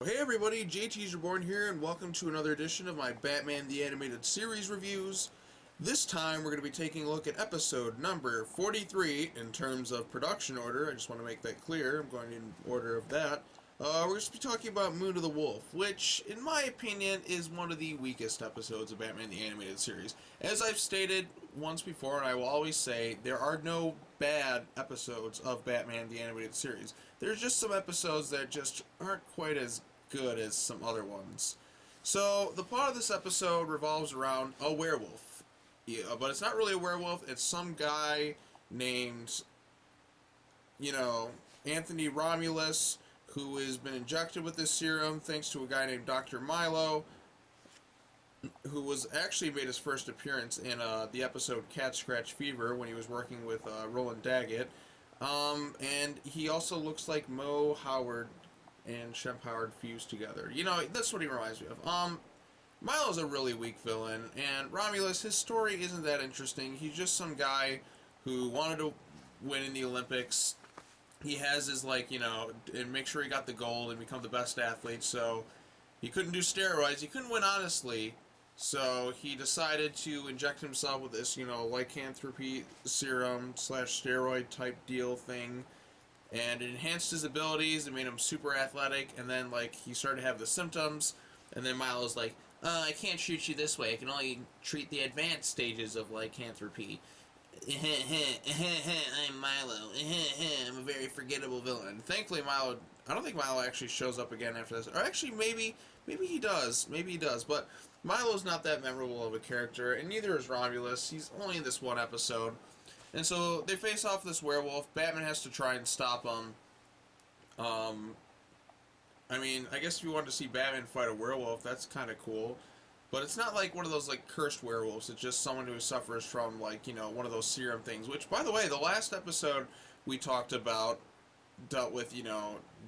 Hey everybody, JTISREBORN here, and welcome to another edition of my Batman the Animated Series reviews. This time we're going to be taking a look at episode number 43 in terms of production order. I just want to make that clear. I'm going in order of that. We're going to be talking about Moon of the Wolf, which, in my opinion, is one of the weakest episodes of Batman the Animated Series. As I've stated once before, and I will always say, there are no bad episodes of Batman the Animated Series. There's just some episodes that just aren't quite as good as some other ones. So, the plot of this episode revolves around a werewolf. Yeah, but it's not really a werewolf, it's some guy named, Anthony Romulus, who has been injected with this serum thanks to a guy named Dr. Milo, who was actually made his first appearance in the episode Cat Scratch Fever when he was working with Roland Daggett. And he also looks like Mo Howard and Shemp Howard fused together. That's what he reminds me of. Milo's a really weak villain, and Romulus, his story isn't that interesting. He's just some guy who wanted to win in the Olympics. He has his, and make sure he got the gold and become the best athlete, so he couldn't do steroids. He couldn't win honestly, so he decided to inject himself with this, lycanthropy serum / steroid type deal thing, and it enhanced his abilities and made him super athletic, and then, he started to have the symptoms, and then Milo's like, I can't treat you this way. I can only treat the advanced stages of lycanthropy. I'm Milo. I'm a very forgettable villain. Thankfully, I don't think Milo actually shows up again after this. Or actually, maybe he does. Maybe he does. But Milo's not that memorable of a character, and neither is Romulus. He's only in this one episode. And so they face off this werewolf. Batman has to try and stop him. I guess if you wanted to see Batman fight a werewolf, that's kind of cool. But it's not like one of those, cursed werewolves. It's just someone who suffers from, one of those serum things. Which, by the way, the last episode we talked about dealt with,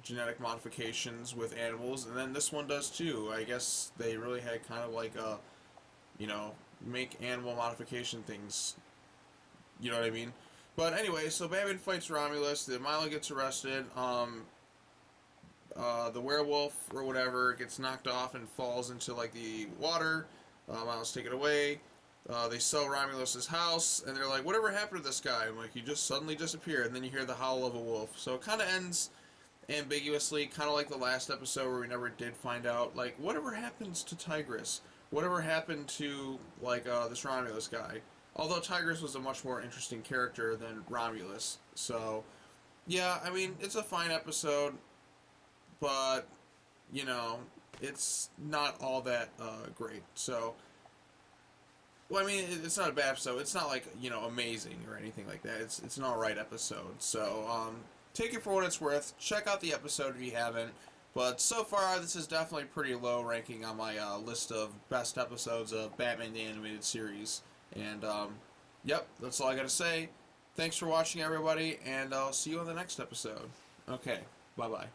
genetic modifications with animals, and then this one does too. I guess they really had kind of like a, make animal modification things. You know what I mean? But anyway, so Batman fights Romulus, then Milo gets arrested, the werewolf or whatever gets knocked off and falls into the water. Milo's taken away. They sell Romulus's house, and they're like, "Whatever happened to this guy?" I'm like, "He just suddenly disappeared." And then you hear the howl of a wolf. So it kind of ends ambiguously, kind of like the last episode where we never did find out, whatever happens to Tigress? Whatever happened to this Romulus guy? Although Tigress was a much more interesting character than Romulus. So yeah, it's a fine episode. But, it's not all that great. So, it's not a bad episode. It's not amazing or anything like that. It's an alright episode. So, take it for what it's worth. Check out the episode if you haven't. But so far, this is definitely pretty low ranking on my list of best episodes of Batman the Animated Series. And, yep, that's all I gotta say. Thanks for watching, everybody, and I'll see you on the next episode. Okay, bye-bye.